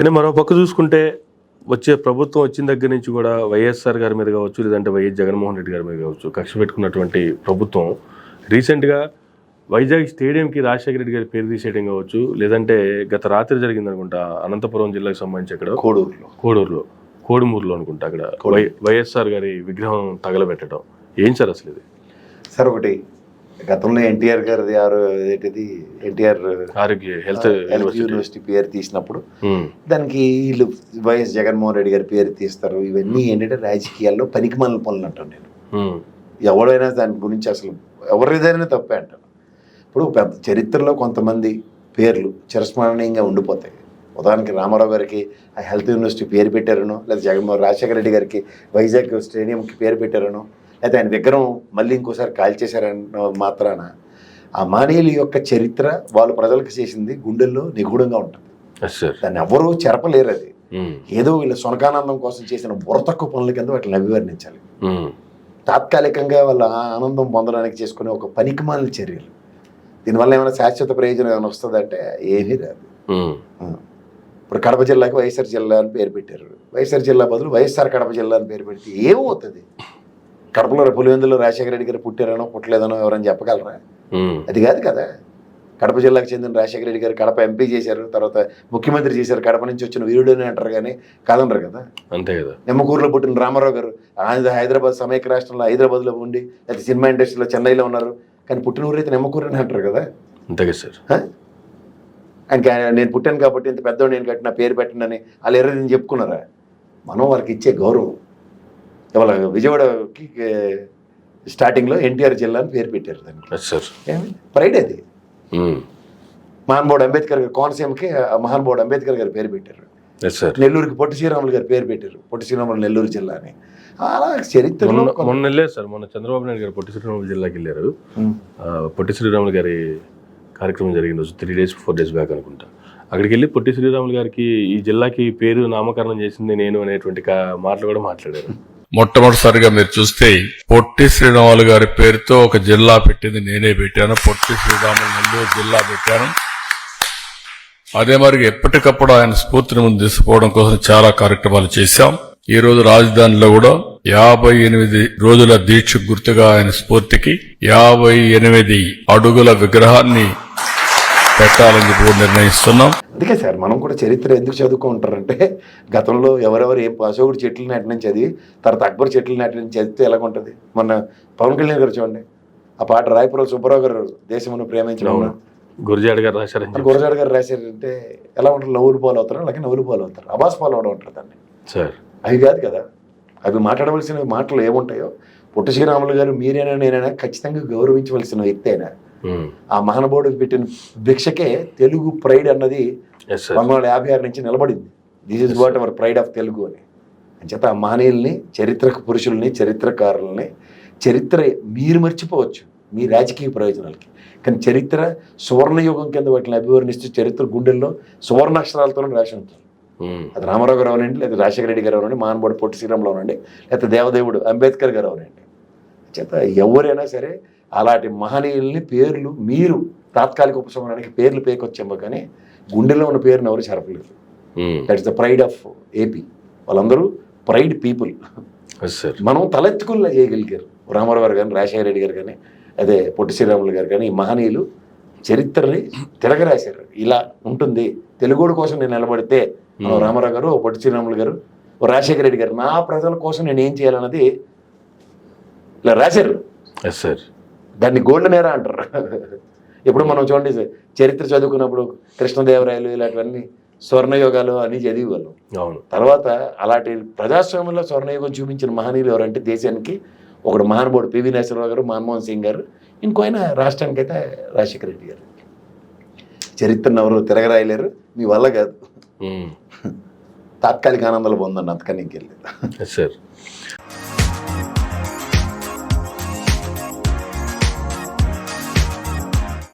కానీ మరో పక్క చూసుకుంటే వచ్చే ప్రభుత్వం వచ్చిన దగ్గర నుంచి కూడా వైఎస్ఆర్ గారి మీద కావచ్చు, లేదంటే వైఎస్ జగన్మోహన్ రెడ్డి గారి మీద కావచ్చు, కక్ష పెట్టుకున్నటువంటి ప్రభుత్వం రీసెంట్గా వైజాగ్ స్టేడియంకి రాజశేఖర రెడ్డి గారి పేరు తీసేయడం కావచ్చు, లేదంటే గత రాత్రి జరిగింది అనుకుంటా అనంతపురం జిల్లాకు సంబంధించి అక్కడ కోడుమూరులో అనుకుంటా అక్కడ వైఎస్ఆర్ గారి విగ్రహం తగలబెట్టడం. ఏం సార్ అసలు ఇది? సార్ ఒకటి గతంలో ఎన్టీఆర్ గారిది ఏంటిది ఎన్టీఆర్ ఆరోగ్య హెల్త్ యూనివర్సిటీ పేరు తీసినప్పుడు దానికి వీళ్ళు వైఎస్ జగన్మోహన్ రెడ్డి గారి పేరు తీస్తారు. ఇవన్నీ ఏంటంటే రాజకీయాల్లో పనికిమాలిన పనులు అంటాను నేను. ఎవడైనా దాని గురించి అసలు ఎవరిదైనా తప్పే అంటాను. ఇప్పుడు పెద్ద చరిత్రలో కొంతమంది పేర్లు చిరస్మరణీయంగా ఉండిపోతాయి. ఉదాహరణకి రామారావు గారికి ఆ హెల్త్ యూనివర్సిటీ పేరు పెట్టారనో, లేదా రాజశేఖర రెడ్డి గారికి వైజాగ్ స్టేడియంకి పేరు పెట్టారనో, లేకపోతే ఆయన విగ్రహం మళ్ళీ ఇంకోసారి కాల్చేశారన్న మాత్రాన ఆ మానవుల యొక్క చరిత్ర వాళ్ళు ప్రజలకు చేసింది గుండెల్లో నిగూఢంగా ఉంటుంది. దాన్ని ఎవరూ చెరపలేరు. అది ఏదో వీళ్ళ సొనకానందం కోసం చేసిన బుర్రతక్కువ పనుల కింద వాటిని అభివర్ణించాలి. తాత్కాలికంగా వాళ్ళ ఆనందం పొందడానికి చేసుకునే ఒక పనికిమాలిన చర్యలు. దీనివల్ల ఏమైనా శాశ్వత ప్రయోజనం ఏమైనా వస్తుందంటే ఏమీ రాదు. ఇప్పుడు కడప జిల్లాకి వైఎస్ఆర్ జిల్లా అని పేరు పెట్టారు. వైఎస్ఆర్ జిల్లా బదులు వైఎస్ఆర్ కడప జిల్లా అని పేరు పెడితే ఏమవుతుంది? కడపలో పులివెందులో రాజశేఖర రెడ్డి గారు పుట్టారనో పుట్టలేదనో ఎవరైనా చెప్పగలరా? అది కాదు కదా. కడప జిల్లాకు చెందిన రాజశేఖర రెడ్డి గారు కడప ఎంపీ చేశారు, తర్వాత ముఖ్యమంత్రి చేశారు. కడప నుంచి వచ్చిన వీరుడు అని అంటారు కానీ కాదనరు కదా. అంతే కదా. నిమ్మకూరులో పుట్టిన రామారావు గారు ఆయన హైదరాబాద్ సమైక్య రాష్ట్రంలో హైదరాబాద్లో ఉండి, లేకపోతే సినిమా ఇండస్ట్రీలో చెన్నైలో ఉన్నారు, కానీ పుట్టిన ఊరు అయితే నిమ్మకూరు అని అంటారు కదా. అంతే కదా సార్. ఆయనకి నేను పుట్టాను కాబట్టి ఇంత పెద్దవాడు నేను కట్టిన పేరు పెట్టండి వాళ్ళు ఎర్రని చెప్పుకున్నారా? మనం వారికి ఇచ్చే గౌరవం. ఇవాళ విజయవాడకి స్టార్టింగ్లో ఎన్టీఆర్ జిల్లా అని పేరు పెట్టారు. దానికి ప్రైడ్. అది మహానుభావుడు అంబేద్కర్ గారు కోనసీమకి మహానుభావుడు అంబేద్కర్ గారు పేరు పెట్టారు. నెల్లూరుకి పొట్టి శ్రీరాములు గారు పేరు పెట్టారు. పొట్టి శ్రీరాములు నెల్లూరు జిల్లా అని. అలా చరిత్రలో మొన్న వెళ్ళారు సార్. మొన్న చంద్రబాబు నాయుడు గారు పొట్టి శ్రీరాములు జిల్లాకి వెళ్ళారు. పొట్టి శ్రీరాములు గారి కార్యక్రమం జరిగిన రోజు 3 days 4 days బ్యాక్ అనుకుంటా. అక్కడికి వెళ్ళి పొట్టి శ్రీరాములు గారికి ఈ జిల్లాకి పేరు నామకరణం చేసింది నేను అనేటువంటి మాటలు కూడా మాట్లాడారు. మొట్టమొదటిసారిగా మీరు చూస్తే పొట్టి శ్రీరాములు గారి పేరుతో ఒక జిల్లా పెట్టింది నేనే పెట్టాను. పొట్టి శ్రీరాములు నెల్లూరు జిల్లా పెట్టాను. అదే మరి ఎప్పటికప్పుడు ఆయన స్ఫూర్తిని ముందు తీసుకోవడం కోసం చాలా కార్యక్రమాలు చేశాం. ఈ రోజు రాజధానిలో కూడా 58 రోజుల దీక్ష గుర్తుగా ఆయన స్ఫూర్తికి 58 అడుగుల విగ్రహాన్ని పెట్టాలని చెప్పి నిర్ణయిస్తున్నాం. అందుకే సార్ మనం కూడా చరిత్ర ఎందుకు చదువుకుంటారంటే గతంలో ఎవరెవరు ఏం అశోకుడు చెట్లు నాటిన చదివి తర్వాత అక్బర్ చెట్లు నాటిన చదివితే ఎలాగుంటుంది. మొన్న పవన్ కళ్యాణ్ గారు చూడండి, ఆ పాట రాయపురం సుబ్బారావు గారు దేశమును ప్రేమించడం గురజాడ గారు రాశారు. గురజాడ గారు రాశారంటే ఎలా ఉంటుంది? నవ్వులు పాలు అవుతారు, అలాగే నవ్వులు పాలు అవుతారు, అబాస్ పాలు అవడం ఉంటారు దాన్ని. సార్ అవి కాదు కదా. అవి మాట్లాడవలసిన మాటలు ఏముంటాయో పొట్టి శ్రీరాములు గారు మీరైనా నేనైనా ఖచ్చితంగా గౌరవించవలసిన వ్యక్తి అయినా ఆ మహానుభావుడు పెట్టిన భిక్షకే తెలుగు ప్రైడ్ అన్నది 1956 నుంచి నిలబడింది. This is what hour pride of Telugu అని. అంచేత ఆ మహనీయుల్ని, చరిత్ర పురుషుల్ని, చరిత్రకారుల్ని చరిత్ర మీరు మర్చిపోవచ్చు మీ రాజకీయ ప్రయోజనాలకి, కానీ చరిత్ర సువర్ణయుగం కింద వాటిని అభివర్ణిస్తూ చరిత్ర గుండెల్లో సువర్ణాక్షరాలతోనే రాసి ఉంటుంది. అది రామారావు గారు అవనండి, లేదా రాజశేఖర రెడ్డి గారు అవనండి, మహానుభావుడు పొట్టి శ్రీరాములు అవనండి, లేకపోతే దేవదేవుడు అంబేద్కర్ గారు అవనండి. చేత ఎవరైనా సరే అలాంటి మహనీయుల్ని పేర్లు మీరు తాత్కాలిక ఉపశమనానికి పేర్లు పేకొచ్చాము, కానీ గుండెలో ఉన్న పేరుని ఎవరు చెరపలేదు. That is the pride of AP. వాళ్ళందరూ ప్రైడ్ పీపుల్. మనం తలెత్తుకుల్లా చేయగలిగారు. రామారావు గారు కానీ, రాజశేఖర రెడ్డి గారు కానీ, అదే పొట్టి శ్రీరాములు గారు కానీ, ఈ మహనీయులు చరిత్రని తిరగరాశారు. ఇలా ఉంటుంది, తెలుగుడు కోసం నేను నిలబడితే రామారావు గారు, పొట్టి శ్రీరాములు గారు, రాజశేఖర రెడ్డి గారు నా ప్రజల కోసం నేను ఏం చేయాలన్నది ఇలా రాశారు. దాన్ని గోల్డెన్ ఎరా అంటారు. ఇప్పుడు మనం చూడండి చరిత్ర చదువుకున్నప్పుడు కృష్ణదేవరాయలు ఇలాంటివన్నీ స్వర్ణయోగాలు అని చదివేవాళ్ళం. అవును. తర్వాత అలాంటి ప్రజాస్వామ్యంలో స్వర్ణయుగం చూపించిన మహనీయులు ఎవరంటే దేశానికి ఒకడు మహానుభావుడు పివి నరసింహరావు గారు, మన్మోహన్ సింగ్ గారు, ఇంకో ఆయన రాష్ట్రానికైతే రాజశేఖర రెడ్డి గారు. చరిత్రను ఎవరు తిరగరాయలేరు, మీ వల్ల కాదు. తాత్కాలిక ఆనందాలు పొందండి, అంతకని ఇంకెళ్ళి. సార్